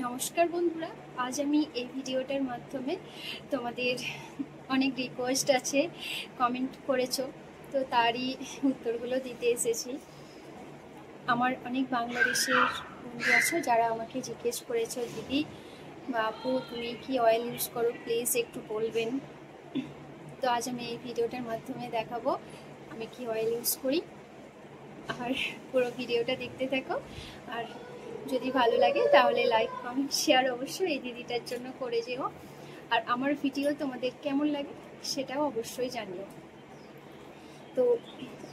নমস্কার বন্ধুরা, আজ আমি এই ভিডিওটার মাধ্যমে তোমাদের অনেক রিকোয়েস্ট আছে, কমেন্ট করেছো, তো তারই উত্তরগুলো দিতে এসেছি। আমার অনেক বাংলাদেশের বন্ধু আছো যারা আমাকে জিজ্ঞেস করেছো, দিদি বা আপু তুমি কি অয়েল ইউজ করো, প্লিজ একটু বলবেন। তো আজ আমি এই ভিডিওটার মাধ্যমে দেখাবো আমি কি অয়েল ইউজ করি, আর পুরো ভিডিওটা দেখতে থাকো। আর যদি ভালো লাগে তাহলে লাইক কমেন্ট শেয়ার অবশ্যই এই দিদিটার জন্য করে যেও। আর আমার ভিডিও তোমাদের কেমন লাগে সেটাও অবশ্যই জানিও। তো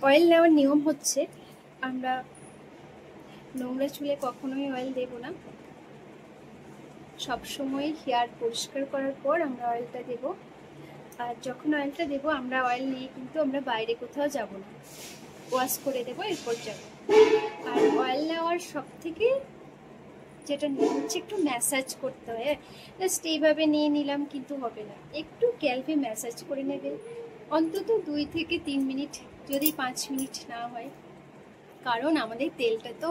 অয়েল নেওয়ার নিয়ম হচ্ছে, আমরা নোংরা চুলে কখনোই অয়েল দেব না। সবসময় হেয়ার পরিষ্কার করার পর আমরা অয়েলটা দেব। আর যখন অয়েলটা দেব আমরা অয়েল নিয়ে কিন্তু আমরা বাইরে কোথাও যাব না, ওয়াশ করে দেবো, এরপর যাবো। আর অয়েল নেওয়ার সব থেকে যেটা নিয়ম হচ্ছে, একটু ম্যাসাজ করতে হয়। জাস্ট এইভাবে নিয়ে নিলাম কিন্তু হবে না, একটু ক্যালভে ম্যাসাজ করে নেবে, অন্তত 2 থেকে 3 মিনিট, যদি 5 মিনিট না হয়। কারণ আমাদের তেলটা তো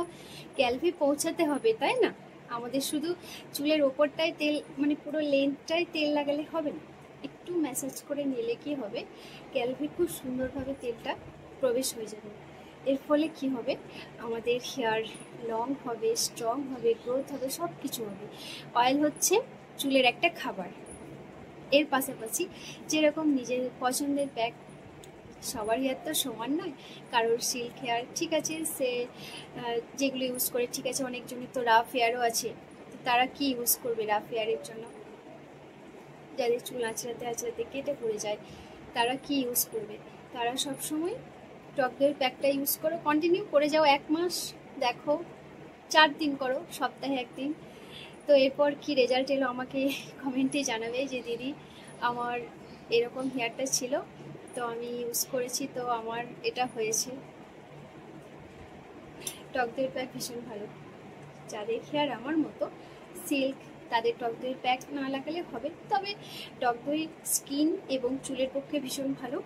ক্যালভে পৌঁছাতে হবে, তাই না? আমাদের শুধু চুলের ওপরটায় তেল, মানে পুরো লেন্থটায় তেল লাগালে হবে না, একটু ম্যাসাজ করে নিলে কি হবে, ক্যালভে খুব সুন্দরভাবে তেলটা প্রবেশ হয়ে যাবে। এর ফলে কি হবে, আমাদের হেয়ার লং হবে, স্ট্রং হবে, গ্রোথ হবে, সব কিছু হবে। অয়েল হচ্ছে চুলের একটা খাবার। এর পাশাপাশি যেরকম নিজের পছন্দের প্যাক, সবার হেয়ার তো সমান নয়, কারোর সিল্ক হেয়ার ঠিক আছে, সে যেগুলো ইউজ করে ঠিক আছে। অনেকজনের তো রাফ হেয়ারও আছে, তারা কি ইউজ করবে রাফ হেয়ারের জন্য? যাদের চুল আঁচড়াতে আঁচড়াতে কেটে পড়ে যায়, তারা কি ইউজ করবে? তারা সবসময় টক দইয়ের প্যাকটা ইউজ করো, কন্টিনিউ করে যাও 1 মাস, দেখো 4 দিন করো, সপ্তাহে 1 দিন। তো এরপর কি রেজাল্ট এলো আমাকে কমেন্টে জানাবে যে দিদি আমার এরকম হেয়ারটা ছিল, তো আমি ইউজ করেছি, তো আমার এটা হয়েছে। টক দইয়ের প্যাক ভীষণ ভালো। যাদের হেয়ার আমার মতো সিল্ক, তাদের টক দইয়ের প্যাক না লাগালে হবে, তবে টক দই স্কিন এবং চুলের পক্ষে ভীষণ ভালো,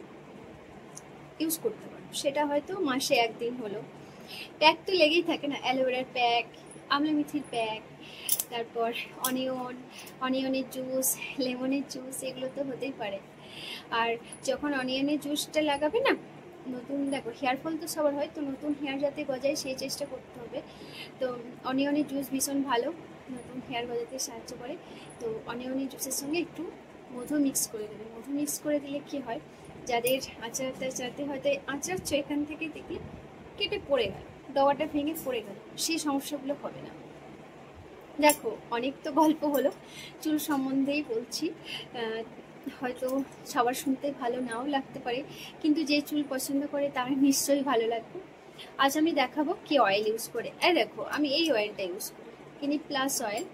ইউজ করতে পারো। সেটা হয়তো মাসে 1 দিন হলো। প্যাক তো লেগেই থাকে না, অ্যালোভেরার প্যাক, আমলা মেথির প্যাক, তারপর অনিয়নের জুস, লেমনের জুস, এগুলো তো হতেই পারে। আর যখন অনিয়নের জুসটা লাগাবে না, নতুন দেখো হেয়ার ফল তো সবার হয়, তো নতুন হেয়ার যাতে গজায় সেই চেষ্টা করতে হবে। তো অনিয়নের জুস ভীষণ ভালো, নতুন হেয়ার গজাতে সাহায্য করে। তো অনিয়নের জুসের সঙ্গে একটু মধু মিক্স করে দেবে। মধু মিক্স করে দিলে কি হয়, যাদের আঁচড়াতে হয়তো আঁচড়াচ্ছ, এখান থেকে দেখলে কেটে পড়ে গেল, ডগাটা ভেঙে পড়ে গেল, সেই সমস্যাগুলো হবে না। দেখো অনেক তো গল্প হলো, চুল সম্বন্ধেই বলছি। হয়তো সবার শুনতে ভালো নাও লাগতে পারে, কিন্তু যে চুল পছন্দ করে তার নিশ্চয়ই ভালো লাগবে। আজ আমি দেখাবো কি অয়েল ইউজ করে। দেখো আমি এই অয়েলটা ইউজ করি, ক্লিনিক প্লাস অয়েল,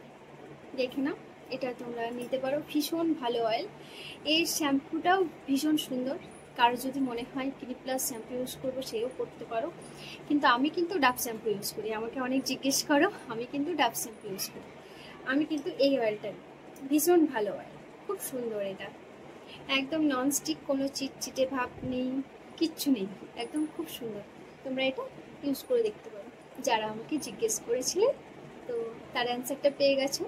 দেখে নাও, এটা তোমরা নিতে পারো, ভীষণ ভালো অয়েল। এই শ্যাম্পুটাও ভীষণ সুন্দর, কারো যদি মনে হয় ক্লিনিক প্লাস শ্যাম্পু ইউজ করবো সেও করতে পারো, কিন্তু আমি কিন্তু ডাভ শ্যাম্পু ইউজ করি। আমাকে অনেক জিজ্ঞেস করো, আমি কিন্তু ডাভ শ্যাম্পু ইউজ করি। আমি কিন্তু এই অয়েলটা ভীষণ ভালো অয়েল, খুব সুন্দর। এটা একদম ননস্টিক, কোনো চিটচিটে ভাব নেই, কিচ্ছু নেই, একদম খুব সুন্দর। তোমরা এটা ইউজ করে দেখতে পারো। যারা আমাকে জিজ্ঞেস করেছিলে, তো তার অ্যান্সারটা পেয়ে গেছো।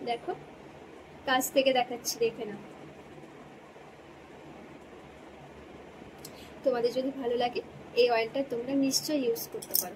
দেখো কাছ থেকে দেখাচ্ছি, দেখে নাও। তোমাদের যদি ভালো লাগে এই অয়েলটা তোমরা নিশ্চয়ই ইউজ করতে পারো।